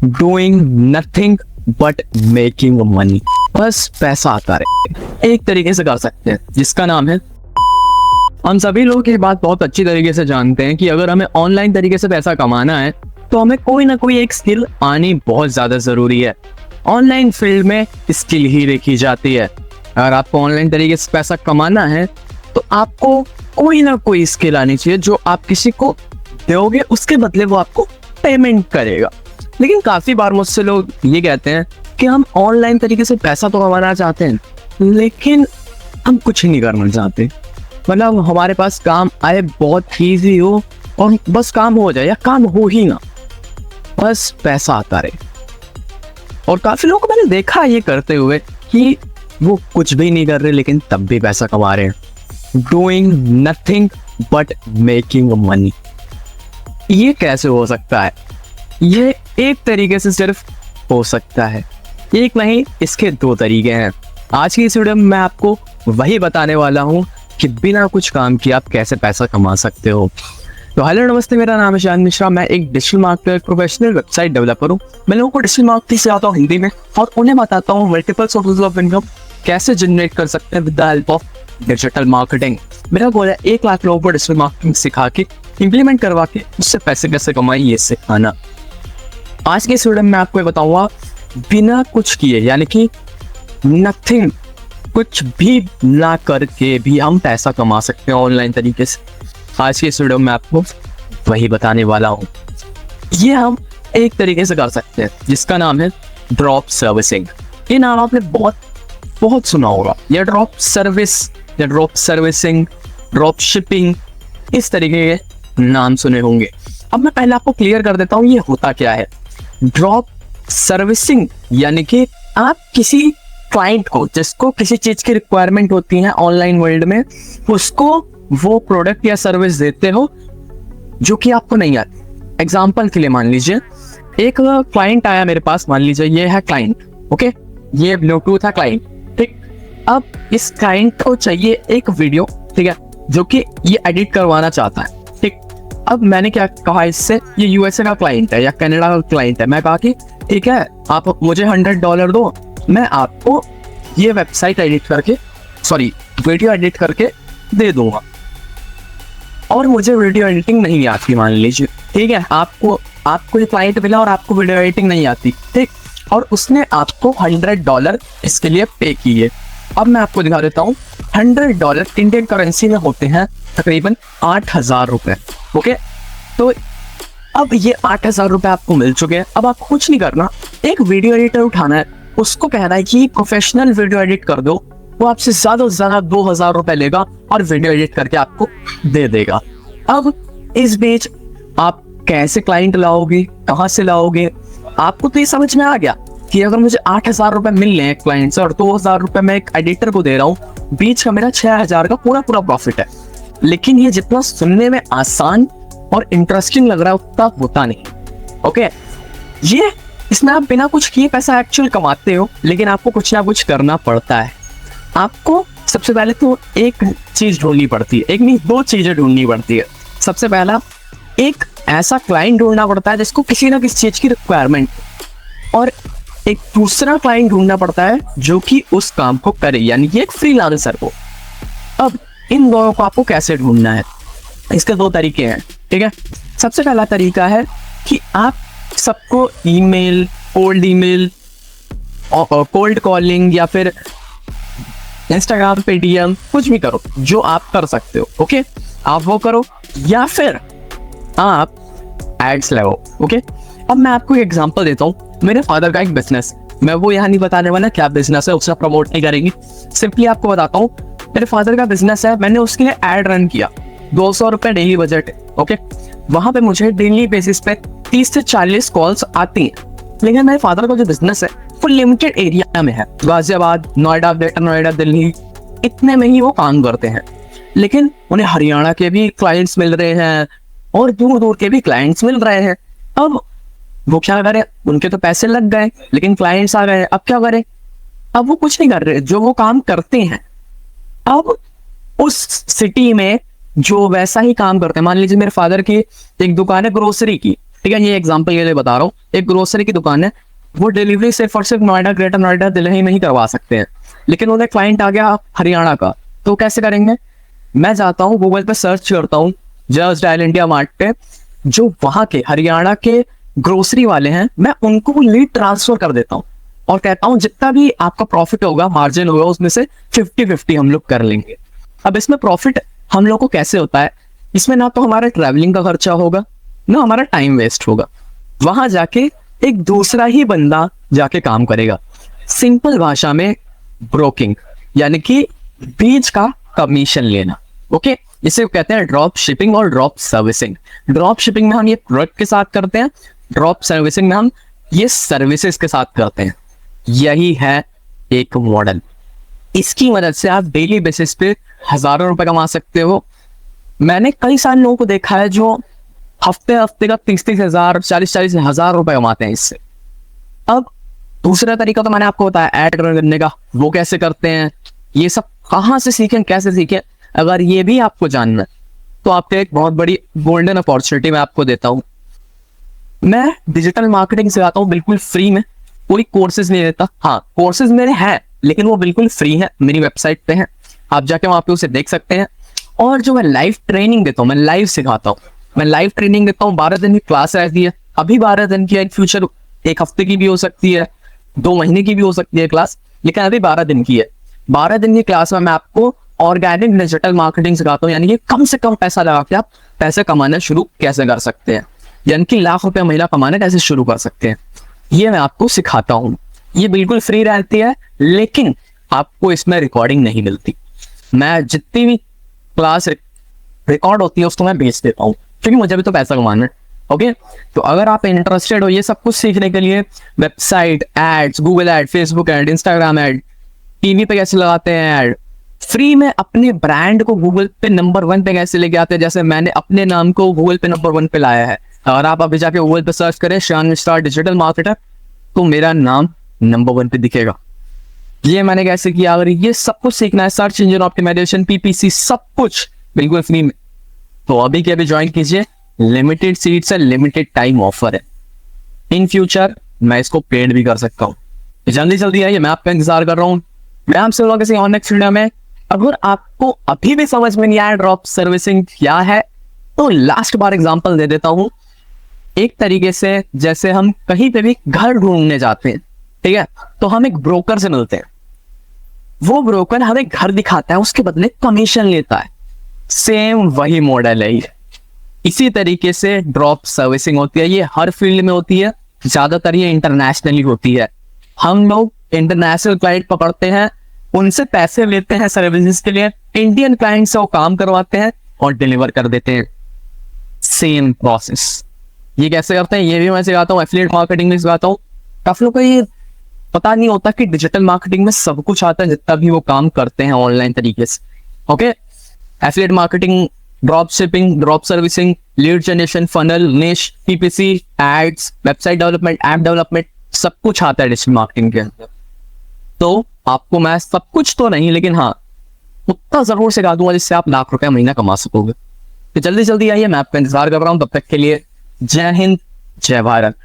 Doing nothing but making money. बस पैसा आता रहे, एक तरीके से कर सकते हैं जिसका नाम है। हम सभी लोग ये बात बहुत अच्छी तरीके से जानते हैं कि अगर हमें ऑनलाइन तरीके से पैसा कमाना है तो हमें कोई ना कोई एक स्किल आनी बहुत ज्यादा जरूरी है। ऑनलाइन फील्ड में स्किल ही देखी जाती है। अगर आपको ऑनलाइन तरीके से पैसा कमाना है तो आपको कोई ना कोई स्किल आनी चाहिए जो आप किसी को दोगे, उसके बदले वो आपको पेमेंट करेगा। लेकिन काफी बार मुझसे लोग ये कहते हैं कि हम ऑनलाइन तरीके से पैसा तो कमाना चाहते हैं लेकिन हम कुछ नहीं करना चाहते। मतलब हमारे पास काम आए, बहुत ईजी हो और बस काम हो जाए या काम हो ही ना, बस पैसा आता रहे। और काफी लोगों को मैंने देखा ये करते हुए कि वो कुछ भी नहीं कर रहे लेकिन तब भी पैसा कमा रहे हैं। Doing nothing but making money. ये कैसे हो सकता है? ये एक तरीके से सिर्फ हो सकता है, एक नहीं इसके दो तरीके हैं। आज की इस वीडियो में मैं आपको वही बताने वाला हूं कि बिना कुछ काम किए आप कैसे पैसा कमा सकते हो। तो हेलो नमस्ते, मेरा नाम है शान मिश्रा। मैं एक digital marketer, professional website developer हूँ। मैं लोगों को डिजिटल मार्केटिंग सिखाता हूँ हिंदी में और उन्हें बताता हूँ मल्टीपल सोर्सेज ऑफ इनकम कैसे जनरेट कर सकते हैं with the help of digital marketing. मेरा गोल है 1 लाख लोगों को डिजिटल मार्केटिंग सिखा के, इम्प्लीमेंट करवा के उससे पैसे कैसे कमाए ये सिखाना। आज के इस वीडियो में मैं आपको बताऊंगा बिना कुछ किए, यानी कि नथिंग, कुछ भी ना करके भी हम पैसा कमा सकते हैं ऑनलाइन तरीके से। आज के इस वीडियो में आपको वही बताने वाला हूँ। ये हम एक तरीके से कर सकते हैं जिसका नाम है ड्रॉप सर्विसिंग। ये नाम आपने बहुत सुना होगा, या ड्रॉप सर्विस या ड्रॉप सर्विसिंग, ड्रॉप शिपिंग, इस तरीके के नाम सुने होंगे। अब मैं पहले आपको क्लियर कर देता हूँ ये होता क्या है। ड्रॉप सर्विसिंग यानी कि आप किसी क्लाइंट को, जिसको किसी चीज की रिक्वायरमेंट होती है ऑनलाइन वर्ल्ड में, उसको वो प्रोडक्ट या सर्विस देते हो जो कि आपको नहीं आती। एग्जांपल के लिए मान लीजिए एक क्लाइंट आया मेरे पास, मान लीजिए ये है क्लाइंट, ओके, ये ब्लूटूथ है क्लाइंट, ठीक। अब इस क्लाइंट को चाहिए एक वीडियो, ठीक है, जो कि ये एडिट करवाना चाहता है, ठीक। अब मैंने क्या कहा इससे, ये यूएसए का क्लाइंट है या कनाडा का क्लाइंट है। मैं कहा कि ठीक है, आप मुझे $100 दो, मैं आपको ये वेबसाइट एडिट करके, सॉरी वीडियो एडिट करके दे दूंगा। और मुझे वीडियो एडिटिंग नहीं आती मान लीजिए, ठीक है, आपको ये क्लाइंट मिला और आपको वीडियो एडिटिंग नहीं आती, ठीक, और उसने आपको $100 इसके लिए पे किए। अब मैं आपको दिखा देता हूँ, $100 इंडियन करेंसी में होते हैं तकरीबन 8,000 रुपए, ओके। तो अब ये 8,000 रुपए आपको मिल चुके हैं। अब आपको कुछ नहीं करना, एक वीडियो एडिटर उठाना है, उसको कहना है कि प्रोफेशनल वीडियो एडिट कर दो। वो आपसे ज्यादा से ज्यादा 2,000 रुपए लेगा और वीडियो एडिट करके आपको दे देगा। अब इस बीच आप कैसे क्लाइंट लाओगे, कहाँ से लाओगे? आपको तो ये समझ में आ गया कि अगर मुझे 8,000 रुपए मिल रहे हैं क्लाइंट से और 2,000 रुपए मैं एक एडिटर को दे रहा हूँ, बीच का मेरा 6,000 का पूरा प्रॉफिट है। लेकिन ये जितना सुनने में आसान और इंटरेस्टिंग लग रहा है उतना होता नहीं, ओके। ये इसमें आप बिना कुछ किए पैसा एक्चुअल कमाते हो, लेकिन आपको कुछ ना कुछ करना पड़ता है। आपको सबसे पहले तो एक चीज ढूंढनी पड़ती है, एक नहीं 2 चीजें ढूंढनी पड़ती है। सबसे पहला, एक ऐसा क्लाइंट ढूंढना पड़ता है जिसको किसी ना किसी चीज की रिक्वायरमेंट, और एक दूसरा क्लाइंट ढूंढना पड़ता है जो कि उस काम को करे, यानी कि एक फ्रीलांसर को। अब इन दोनों को आपको कैसे ढूंढना है, इसके 2 तरीके हैं, ठीक है। सबसे पहला तरीका है कि आप सबको ईमेल, कोल्ड कॉलिंग या फिर इंस्टाग्राम पे डीएम, कुछ भी करो जो आप कर सकते हो, ओके, आप वो करो, या फिर आप एड्स लगाओ, ओके। अब मैं आपको एक एग्जांपल देता हूँ। मेरे फादर का एक बिजनेस, मैं वो यहाँ नहीं बताने वाला क्या बिजनेस है, उसका प्रमोट नहीं करेंगे, सिंपली आपको बताता हूँ मेरे फादर का बिजनेस है। मैंने उसके लिए एड रन किया, 200 रुपए डेली बजट है, ओके। वहां पे मुझे डेली बेसिस पे 30 से 40 कॉल्स आती हैं। लेकिन मेरे फादर का जो बिजनेस है वो लिमिटेड एरिया में है, गाजियाबाद, नोएडा, ग्रेटर नोएडा, दिल्ली, इतने में ही वो काम करते हैं। लेकिन उन्हें हरियाणा के भी क्लाइंट्स मिल रहे हैं और दूर दूर के भी क्लाइंट्स मिल रहे हैं। अब वो क्या करें, उनके तो पैसे लग गए लेकिन क्लाइंट्स आ गए, अब क्या करें? अब वो कुछ नहीं कर रहे जो वो काम करते हैं। अब उस सिटी में जो वैसा ही काम करते हैं, मान लीजिए मेरे फादर की एक दुकान है ग्रोसरी की, ठीक है, ये एग्जांपल के लिए बता रहा हूँ। एक ग्रोसरी की दुकान है, वो डिलीवरी सिर्फ और सिर्फ नोएडा, ग्रेटर नोएडा, दिल्ली में ही करवा सकते हैं, लेकिन उन्हें क्लाइंट आ गया हरियाणा का, तो कैसे करेंगे? मैं जाता हूँ गूगल पे सर्च करता हूँ जस्ट डायल इंडिया मार्ट पे, जो वहां के हरियाणा के ग्रोसरी वाले हैं, मैं उनको लीड ट्रांसफर कर देता हूँ और कहता हूँ जितना भी आपका प्रॉफिट होगा, मार्जिन होगा, उसमें से 50-50 हम लोग कर लेंगे। अब इसमें प्रॉफिट हम लोग को कैसे होता है? इसमें ना तो हमारा ट्रैवलिंग का खर्चा होगा, ना हमारा टाइम वेस्ट होगा। वहां जाके एक दूसरा ही बंदा जाके काम करेगा। सिंपल भाषा में ब्रोकिंग, यानी कि बीच का कमीशन लेना। ओके, इसे कहते हैं ड्रॉप शिपिंग और ड्रॉप सर्विसिंग। ड्रॉप शिपिंग में हम ये प्रोडक्ट के साथ करते हैं, ड्रॉप सर्विसिंग में हम ये सर्विसेज के साथ करते हैं। यही है एक मॉडल। इसकी मदद से आप डेली बेसिस पे हजारों रुपए कमा सकते हो। मैंने कई सारे लोगों को देखा है जो हफ्ते का 30-30 हजार, 40-40 हजार रुपए कमाते हैं इससे। अब दूसरा तरीका तो मैंने आपको बताया ऐड करने का, वो कैसे करते हैं, ये सब कहाँ से सीखें, कैसे सीखें। अगर ये भी आपको जानना है तो आपको एक बहुत बड़ी गोल्डन अपॉर्चुनिटी मैं आपको देता हूँ। मैं डिजिटल मार्केटिंग सिखाता हूँ बिल्कुल फ्री में, कोई कोर्सेज नहीं देता। हाँ, कोर्सेज मेरे हैं लेकिन वो बिल्कुल फ्री है, मेरी वेबसाइट पे है, आप जाके वहां पे उसे देख सकते हैं। और जो मैं लाइव ट्रेनिंग देता हूँ, मैं लाइव सिखाता हूँ, मैं लाइव ट्रेनिंग देता हूँ। 12 दिन की क्लास रहती है, अभी 12 दिन की है, इन फ्यूचर 1 हफ्ते की भी हो सकती है, 2 महीने की भी हो सकती है क्लास, लेकिन अभी 12 दिन की है। 12 दिन की क्लास में मैं आपको ऑर्गेनिक डिजिटल मार्केटिंग सिखाता हूँ, यानी कि कम से कम पैसा लगा के आप पैसे कमाना शुरू कैसे कर सकते हैं, यानी कि लाख रुपए महीना कमाना कैसे शुरू कर सकते हैं, ये मैं आपको सिखाता हूँ। ये बिल्कुल फ्री रहती है, लेकिन आपको इसमें रिकॉर्डिंग नहीं मिलती। मैं जितनी भी क्लास रिकॉर्ड होती है उसको मैं भेज देता हूँ, क्योंकि मुझे भी तो पैसा कमाना है। ओके, तो अगर आप इंटरेस्टेड हो ये सब कुछ सीखने के लिए, website ads, Google ad, Facebook ad, Instagram ad, TV पे कैसे लगाते हैं एड, फ्री में अपने ब्रांड को गूगल पे नंबर 1 पे कैसे लेके आते हैं, जैसे मैंने अपने नाम को गूगल पे नंबर 1 पे लाया है। और आप अभी जाके गूगल पे सर्च करें श्यान मिश्रा डिजिटल मार्केटर, तो मेरा नाम नंबर 1 पे दिखेगा। ये मैंने कैसे किया? अगर ये सब कुछ सीखना है, सर्च इंजन ऑप्टिमाइजेशन, पीपीसी, सब कुछ बिल्कुल फ्री में, तो अभी के अभी ज्वाइन कीजिए। लिमिटेड सीट्स है, लिमिटेड टाइम ऑफर है। इन फ्यूचर मैं इसको पेड भी कर सकता हूँ। जल्दी जल्दी आइए, मैं आपका इंतजार कर रहा हूँ। मैं आपसे मिलूंगा किसी और नेक्स्ट वीडियो में। अगर आपको अभी भी समझ में नहीं आया ड्रॉप सर्विसिंग क्या है, तो लास्ट बार एग्जांपल दे देता हूँ। एक तरीके से जैसे हम कहीं पे भी घर ढूंढने जाते हैं, ठीक है, तो हम एक ब्रोकर से मिलते हैं, वो ब्रोकर हमें घर दिखाता है, उसके बदले कमीशन लेता है। सेम वही मॉडल है ये। इसी तरीके से ड्रॉप सर्विसिंग होती है, ये हर फील्ड में होती है, ज्यादातर ये इंटरनेशनली होती है। हम लोग इंटरनेशनल क्लाइंट पकड़ते हैं, उनसे पैसे लेते हैं सर्विसेज के लिए, इंडियन क्लाइंट से वो काम करवाते हैं और डिलीवर कर देते हैं। Same process. ये कैसे करते हैं ये भी मैं सिखाता हूँ, एफिलिएट मार्केटिंग में सिखाता हूँ। काफी लोगों को ये पता नहीं होता कि डिजिटल मार्केटिंग में सब कुछ आता है, जितना भी वो काम करते हैं ऑनलाइन तरीके से। Okay, affiliate marketing, drop shipping, drop servicing, lead generation, funnel, niche, PPC, ads, website development, app development, सब कुछ आता है डिजिटल मार्केटिंग के अंदर। तो आपको मैं सब कुछ तो नहीं, लेकिन हाँ उतना जरूर सिखा दूंगा जिससे आप लाख रुपए महीना कमा सकोगे। तो जल्दी जल्दी आइए, मैं आपका इंतजार कर रहा हूँ। तब तक के लिए जय हिंद, जय भारत।